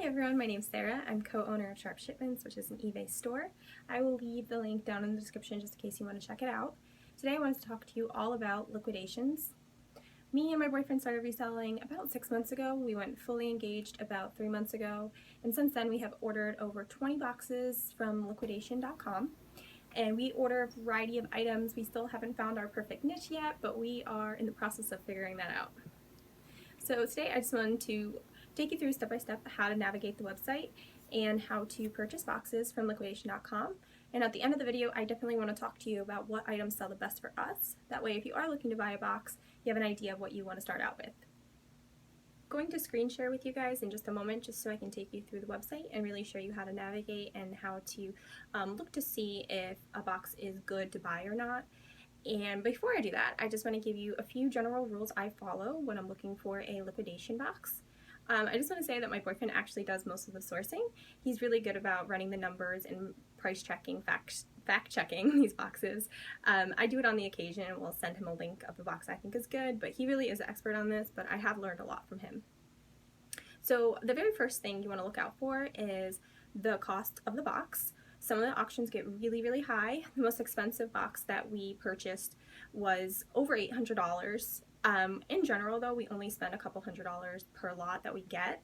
everyone, my name's Sarah. I'm co-owner of Sharpeshipments, which is an eBay store. I will leave the link down in the description just in case you want to check it out. Today I wanted to talk to you all about liquidations. Me and my boyfriend started reselling about 6 months ago. We went fully engaged about 3 months ago, and since then we have ordered over 20 boxes from liquidation.com. And we order a variety of items. We still haven't found our perfect niche yet, but we are in the process of figuring that out. So today I just wanted to take you through step by step how to navigate the website and how to purchase boxes from liquidation.com. And at the end of the video, I definitely want to talk to you about what items sell the best for us. That way, if you are looking to buy a box, you have an idea of what you want to start out with. I'm going to screen share with you guys in just a moment just so I can take you through the website and really show you how to navigate and how to look to see if a box is good to buy or not. And before I do that, I just want to give you a few general rules I follow when I'm looking for a liquidation box. I just want to say that my boyfriend actually does most of the sourcing. He's really good about running the numbers and price checking, fact checking these boxes. I do it on the occasion and will send him a link of the box I think is good, but he really is an expert on this, but I have learned a lot from him. So the very first thing you want to look out for is the cost of the box. Some of the auctions get really, really high. The most expensive box that we purchased was over $800. In general, though, we only spend a couple $100s per lot that we get.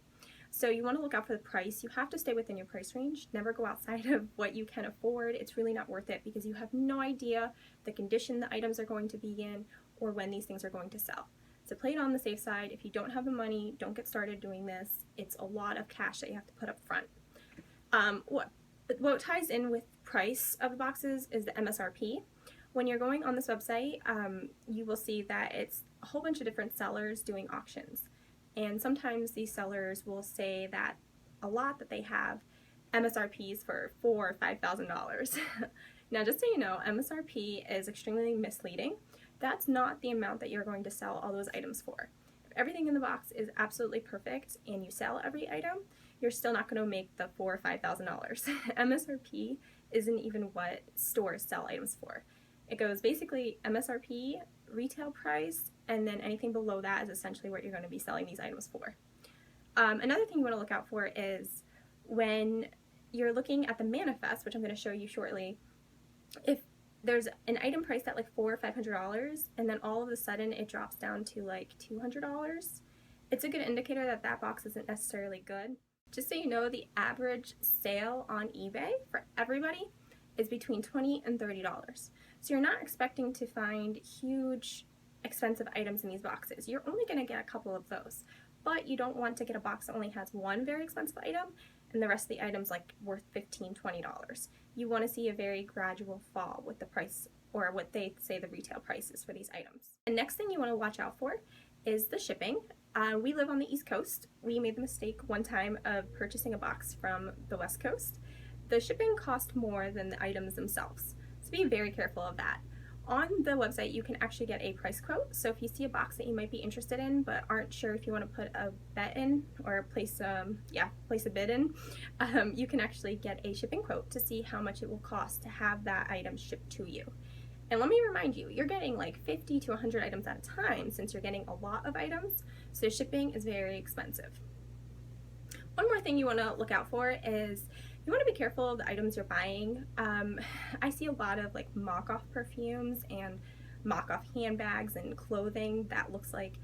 So you want to look out for the price. You have to stay within your price range. Never go outside of what you can afford. It's really not worth it because you have no idea the condition the items are going to be in or when these things are going to sell. So play it on the safe side. If you don't have the money, don't get started doing this. It's a lot of cash that you have to put up front. What ties in with price of the boxes is the MSRP. When you're going on this website, you will see that it's a whole bunch of different sellers doing auctions. And sometimes these sellers will say that a lot that they have MSRPs for $4,000 or $5,000. Now, just so you know, MSRP is extremely misleading. That's not the amount that you're going to sell all those items for. If everything in the box is absolutely perfect and you sell every item, you're still not going to make the $4,000 or $5,000. MSRP isn't even what stores sell items for. It goes basically MSRP, retail price, and then anything below that is essentially what you're going to be selling these items for. Another thing you want to look out for is when you're looking at the manifest, which I'm going to show you shortly, if there's an item priced at like $400 or $500 and then all of a sudden it drops down to like $200, it's a good indicator that that box isn't necessarily good. Just so you know, the average sale on eBay for everybody is between $20 and $30. So you're not expecting to find huge expensive items in these boxes. You're only going to get a couple of those, but you don't want to get a box that only has one very expensive item and the rest of the items like worth $15, $20. You want to see a very gradual fall with the price, or what they say the retail price is for these items. The next thing you want to watch out for is the shipping. We live on the East Coast. We made the mistake one time of purchasing a box from the West Coast. The shipping cost more than the items themselves, so be very careful of that. On the website, you can actually get a price quote, so if you see a box that you might be interested in but aren't sure if you want to put a bet in or place a bid in, you can actually get a shipping quote to see how much it will cost to have that item shipped to you. And let me remind you, you're getting like 50 to 100 items at a time since you're getting a lot of items, so shipping is very expensive. One more thing you want to look out for is you want to be careful of the items you're buying. I see a lot of like mock-off perfumes and mock-off handbags and clothing that looks like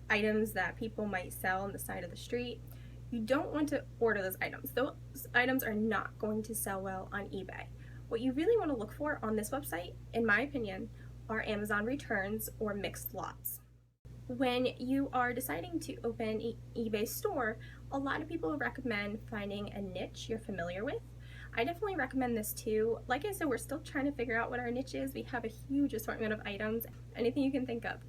items that people might sell on the side of the street. You don't want to order those items. Those items are not going to sell well on eBay. What you really want to look for on this website, in my opinion, are Amazon returns or mixed lots. When you are deciding to open an eBay store, a lot of people recommend finding a niche you're familiar with. I definitely recommend this too. Like I said, we're still trying to figure out what our niche is. We have a huge assortment of items, anything you can think of.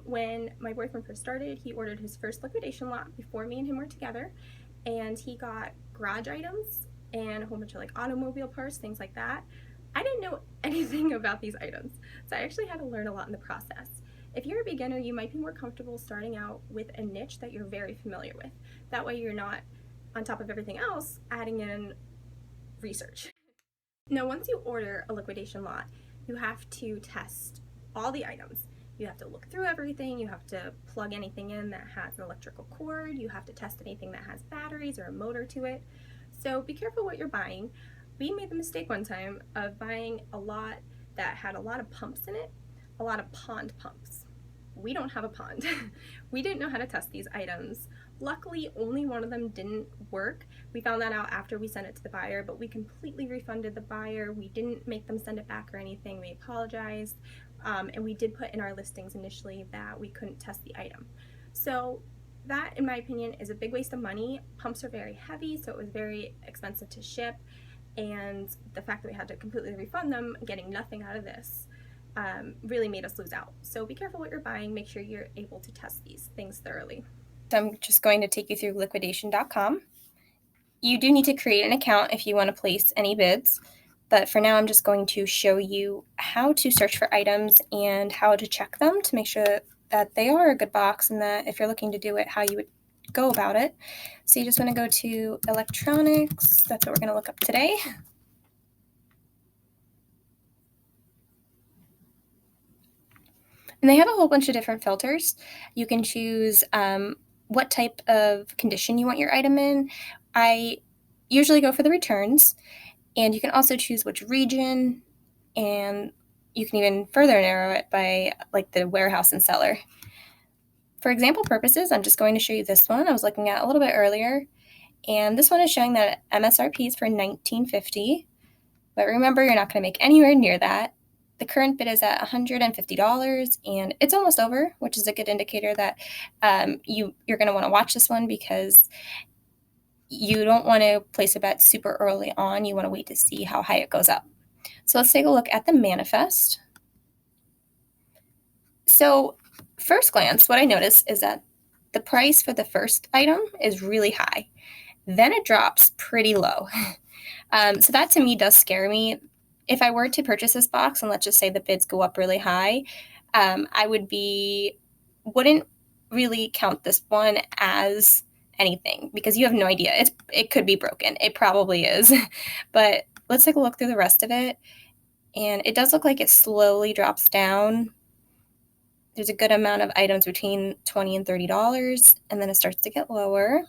When my boyfriend first started, he ordered his first liquidation lot before me and him were together, and he got garage items and a whole bunch of like automobile parts, things like that. I didn't know anything about these items, so I actually had to learn a lot in the process. If you're a beginner, you might be more comfortable starting out with a niche that you're very familiar with. That way you're not, on top of everything else, adding in research. Now, once you order a liquidation lot, you have to test all the items. You have to look through everything. You have to plug anything in that has an electrical cord. You have to test anything that has batteries or a motor to it. So be careful what you're buying. We made the mistake one time of buying a lot that had a lot of pumps in it, a lot of pond pumps. We don't have a pond. We didn't know how to test these items. Luckily, only one of them didn't work. We found that out after we sent it to the buyer, but we completely refunded the buyer. We didn't make them send it back or anything. We apologized, and we did put in our listings initially that we couldn't test the item. So that, in my opinion, is a big waste of money. Pumps are very heavy, so it was very expensive to ship, and the fact that we had to completely refund them, getting nothing out of this, really made us lose out. So be careful what you're buying. Make sure you're able to test these things thoroughly. So I'm just going to take you through liquidation.com. You do need to create an account if you want to place any bids, but for now I'm just going to show you how to search for items and how to check them to make sure that they are a good box, and that if you're looking to do it, how you would go about it. So you just want to go to electronics. That's what we're going to look up today. And they have a whole bunch of different filters. You can choose what type of condition you want your item in. I usually go for the returns, and you can also choose which region, and you can even further narrow it by like the warehouse and seller. For example purposes, I'm just going to show you this one I was looking at a little bit earlier, and this one is showing that MSRP is for $19.50, but remember, you're not going to make anywhere near that. The current bid is at $150, and it's almost over, which is a good indicator that you're going to want to watch this one, because you don't want to place a bet super early on. You want to wait to see how high it goes up. So let's take a look at the manifest. So first glance, what I notice is that the price for the first item is really high. Then it drops pretty low. So that to me does scare me. If I were to purchase this box, and let's just say the bids go up really high, I wouldn't really count this one as anything, because you have no idea. It could be broken. It probably is. But let's take a look through the rest of it. And it does look like it slowly drops down. There's a good amount of items between $20 and $30, and then it starts to get lower.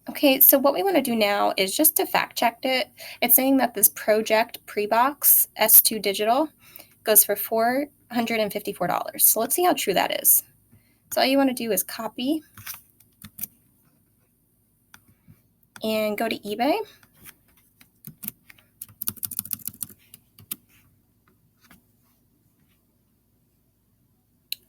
Okay, so what we want to do now is just to fact check it. It's saying that this Project Pre-Box S2 Digital goes for $454. So let's see how true that is. So all you want to do is copy and go to eBay.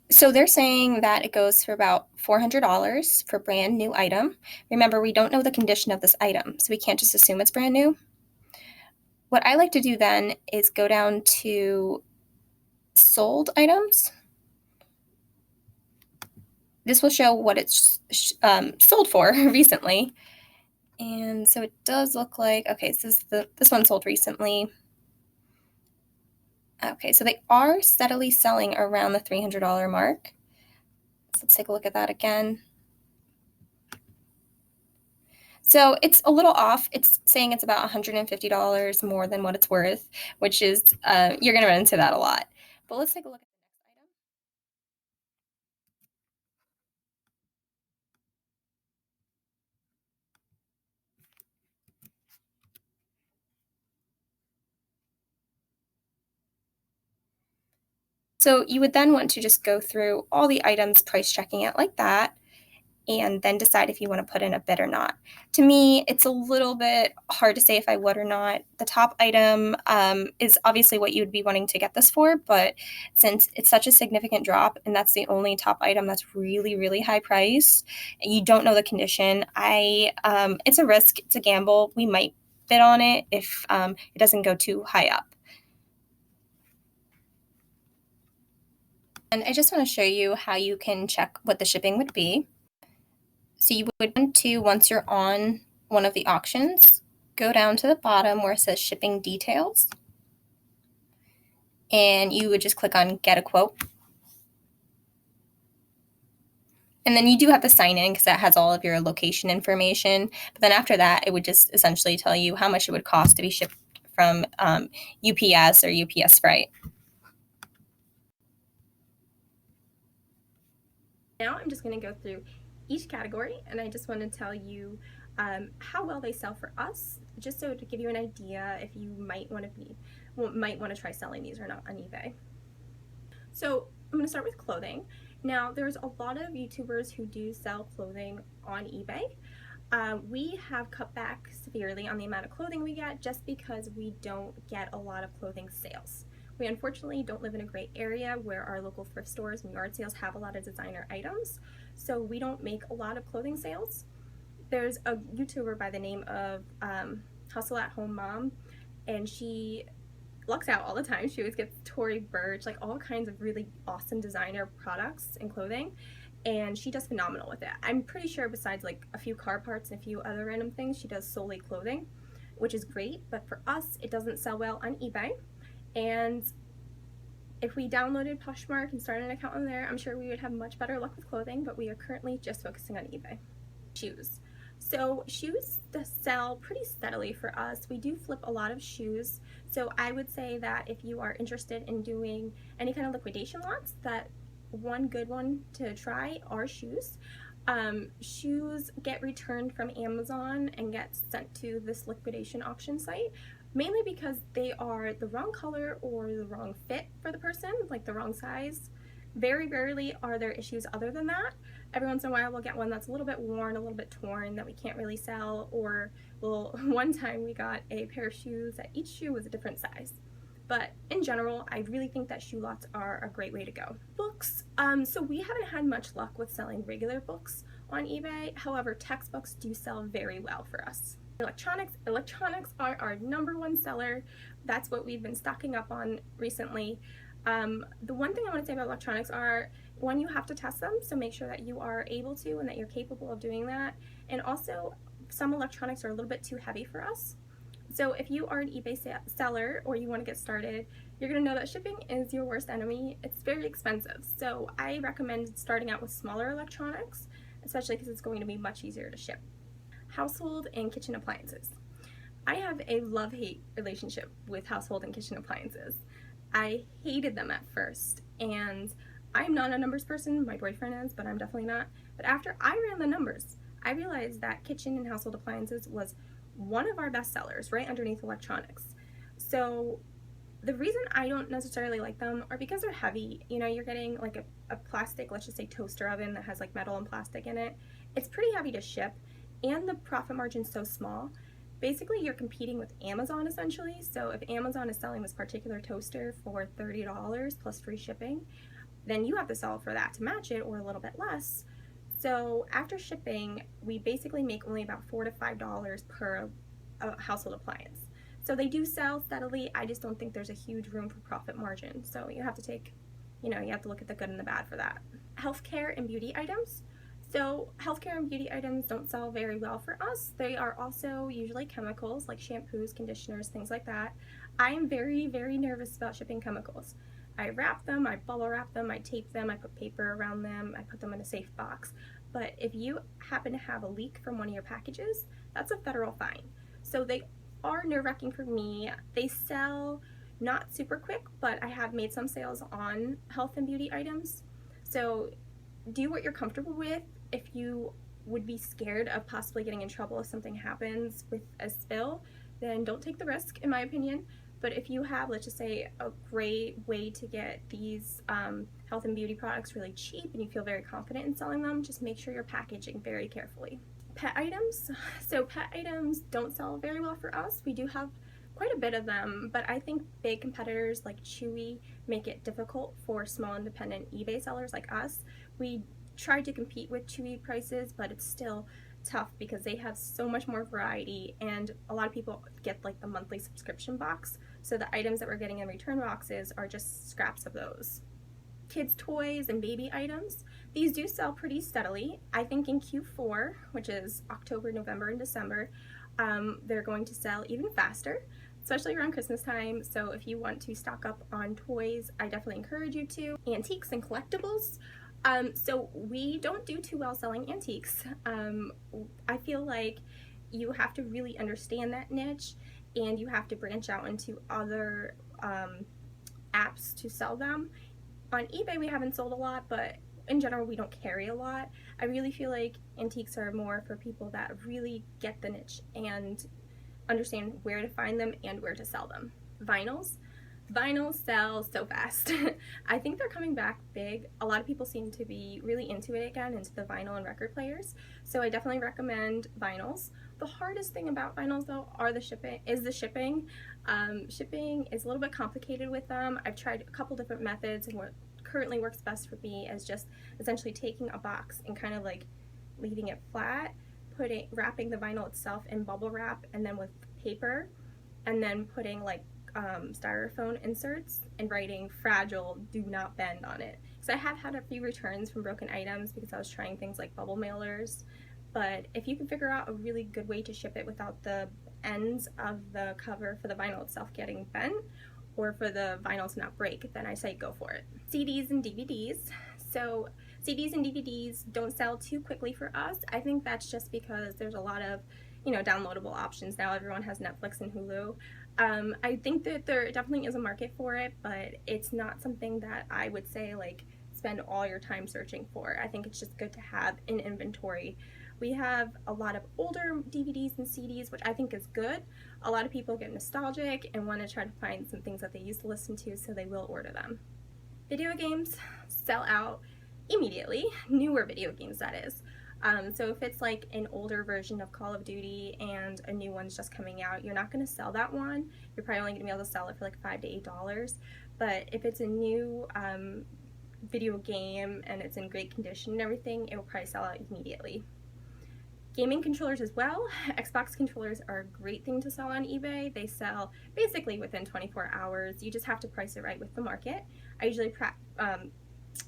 So they're saying that it goes for about $400 for brand new item. Remember, we don't know the condition of this item, so we can't just assume it's brand new. What I like to do then is go down to sold items. This will show what it's sold for recently. And so it does look like, okay, so this one sold recently. Okay, so they are steadily selling around the $300 mark. So let's take a look at that again. So it's a little off. It's saying it's about $150 more than what it's worth, which is, you're going to run into that a lot. But let's take a look at the next item. So you would then want to just go through all the items, price checking it like that, and then decide if you want to put in a bid or not. To me, it's a little bit hard to say if I would or not. The top item is obviously what you would be wanting to get this for, but since it's such a significant drop and that's the only top item that's really, really high price, and you don't know the condition, it's a risk, it's a gamble. We might bid on it if it doesn't go too high up. And I just want to show you how you can check what the shipping would be. So you would want to, once you're on one of the auctions, go down to the bottom where it says shipping details, and you would just click on get a quote. And then you do have to sign in because that has all of your location information. But then after that, it would just essentially tell you how much it would cost to be shipped from UPS or UPS Freight. Now I'm just going to go through each category, and I just want to tell you how well they sell for us, just so to give you an idea if you might want to try selling these or not on eBay. So I'm going to start with clothing. Now there's a lot of YouTubers who do sell clothing on eBay. We have cut back severely on the amount of clothing we get just because we don't get a lot of clothing sales. We unfortunately don't live in a great area where our local thrift stores and yard sales have a lot of designer items, so we don't make a lot of clothing sales. There's a YouTuber by the name of Hustle at Home Mom, and she lucks out all the time. She always gets Tory Burch, like all kinds of really awesome designer products and clothing, and she does phenomenal with it. I'm pretty sure besides like a few car parts and a few other random things, she does solely clothing, which is great, but for us it doesn't sell well on eBay. And if we downloaded Poshmark and started an account on there, I'm sure we would have much better luck with clothing, but we are currently just focusing on eBay. Shoes. So shoes sell pretty steadily for us. We do flip a lot of shoes. So I would say that if you are interested in doing any kind of liquidation lots, that one good one to try are shoes. Shoes get returned from Amazon and get sent to this liquidation auction site, mainly because they are the wrong color or the wrong fit for the person, like the wrong size. Very rarely are there issues other than that. Every once in a while we'll get one that's a little bit worn, a little bit torn that we can't really sell, or one time we got a pair of shoes that each shoe was a different size. But in general, I really think that shoe lots are a great way to go. Books, so we haven't had much luck with selling regular books on eBay. However, textbooks do sell very well for us. Electronics are our #1 seller. That's what we've been stocking up on recently. The one thing I want to say about electronics are, one, you have to test them, so make sure that you are able to and that you're capable of doing that. And also, some electronics are a little bit too heavy for us. So if you are an eBay seller or you want to get started, you're going to know that shipping is your worst enemy. It's very expensive. So I recommend starting out with smaller electronics, especially because it's going to be much easier to ship. Household and kitchen appliances. I have a love-hate relationship with household and kitchen appliances. I hated them at first, and I'm not a numbers person. My boyfriend is, but I'm definitely not. But after I ran the numbers, I realized that kitchen and household appliances was one of our best sellers, right underneath electronics. So the reason I don't necessarily like them are because they're heavy. You know, you're getting like a plastic, let's just say toaster oven that has like metal and plastic in it. It's pretty heavy to ship, and the profit margin's so small. Basically, you're competing with Amazon essentially. So if Amazon is selling this particular toaster for $30 plus free shipping, then you have to sell for that to match it or a little bit less. So after shipping, we basically make only about $4 to $5 per household appliance. So they do sell steadily. I just don't think there's a huge room for profit margin. So you have to take, you have to look at the good and the bad for that. Healthcare and beauty items. So healthcare and beauty items don't sell very well for us. They are also usually chemicals like shampoos, conditioners, things like that. I am very, very nervous about shipping chemicals. I wrap them, I bubble wrap them, I tape them, I put paper around them, I put them in a safe box. But if you happen to have a leak from one of your packages, that's a federal fine. So they are nerve-wracking for me. They sell not super quick, but I have made some sales on health and beauty items. So do what you're comfortable with. If you would be scared of possibly getting in trouble if something happens with a spill, then don't take the risk, in my opinion. But if you have, let's just say, a great way to get these health and beauty products really cheap and you feel very confident in selling them, just make sure you're packaging very carefully. Pet items. So pet items don't sell very well for us. We do have quite a bit of them, but I think big competitors like Chewy make it difficult for small independent eBay sellers like us. We try to compete with Chewy prices, but it's still tough because they have so much more variety, and a lot of people get like the monthly subscription box, so the items that we're getting in return boxes are just scraps of those. Kids toys and baby items, these do sell pretty steadily. I think in Q4, which is October, November, and December, they're going to sell even faster, especially around Christmas time. So if you want to stock up on toys, I definitely encourage you to. Antiques and collectibles. So we don't do too well selling antiques. I feel like you have to really understand that niche, and you have to branch out into other apps to sell them. On eBay we haven't sold a lot, but in general, we don't carry a lot. I really feel like antiques are more for people that really get the niche and understand where to find them and where to sell them. Vinyls. Vinyls sell so fast. I think they're coming back big. A lot of people seem to be really into it again, into the vinyl and record players. So I definitely recommend vinyls. The hardest thing about vinyls though is the shipping. Shipping is a little bit complicated with them. I've tried a couple different methods, and what currently works best for me is just essentially taking a box and kind of like leaving it flat, wrapping the vinyl itself in bubble wrap and then with paper, and then putting like styrofoam inserts and writing "fragile, do not bend" on it. So I have had a few returns from broken items because I was trying things like bubble mailers. But if you can figure out a really good way to ship it without the ends of the cover for the vinyl itself getting bent, or for the vinyl to not break, then I say go for it. CDs and DVDs. So CDs and DVDs don't sell too quickly for us. I think that's just because there's a lot of, downloadable options now. Everyone has Netflix and Hulu. I think that there definitely is a market for it, but it's not something that I would say like spend all your time searching for. I think it's just good to have in inventory. We have a lot of older DVDs and CDs, which I think is good. A lot of people get nostalgic and want to try to find some things that they used to listen to, so they will order them. Video games sell out immediately, newer video games that is. So if it's like an older version of Call of Duty and a new one's just coming out, you're not going to sell that one. You're probably only going to be able to sell it for like $5 to $8. But if it's a new video game and it's in great condition and everything, it will probably sell out immediately. Gaming controllers as well. Xbox controllers are a great thing to sell on eBay. They sell basically within 24 hours. You just have to price it right with the market. I usually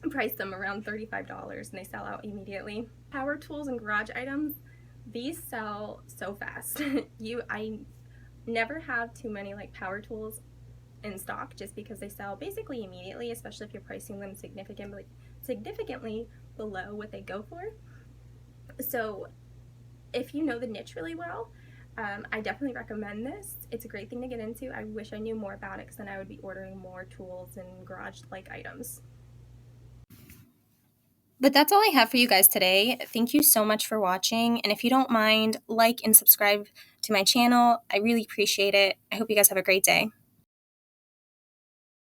price them around $35 and they sell out immediately. Power tools and garage items, these sell so fast. I never have too many like power tools in stock just because they sell basically immediately, especially if you're pricing them significantly below what they go for. So if you know the niche really well, I definitely recommend this. It's a great thing to get into. I wish I knew more about it because then I would be ordering more tools and garage-like items. But that's all I have for you guys today. Thank you so much for watching. And if you don't mind, like and subscribe to my channel. I really appreciate it. I hope you guys have a great day.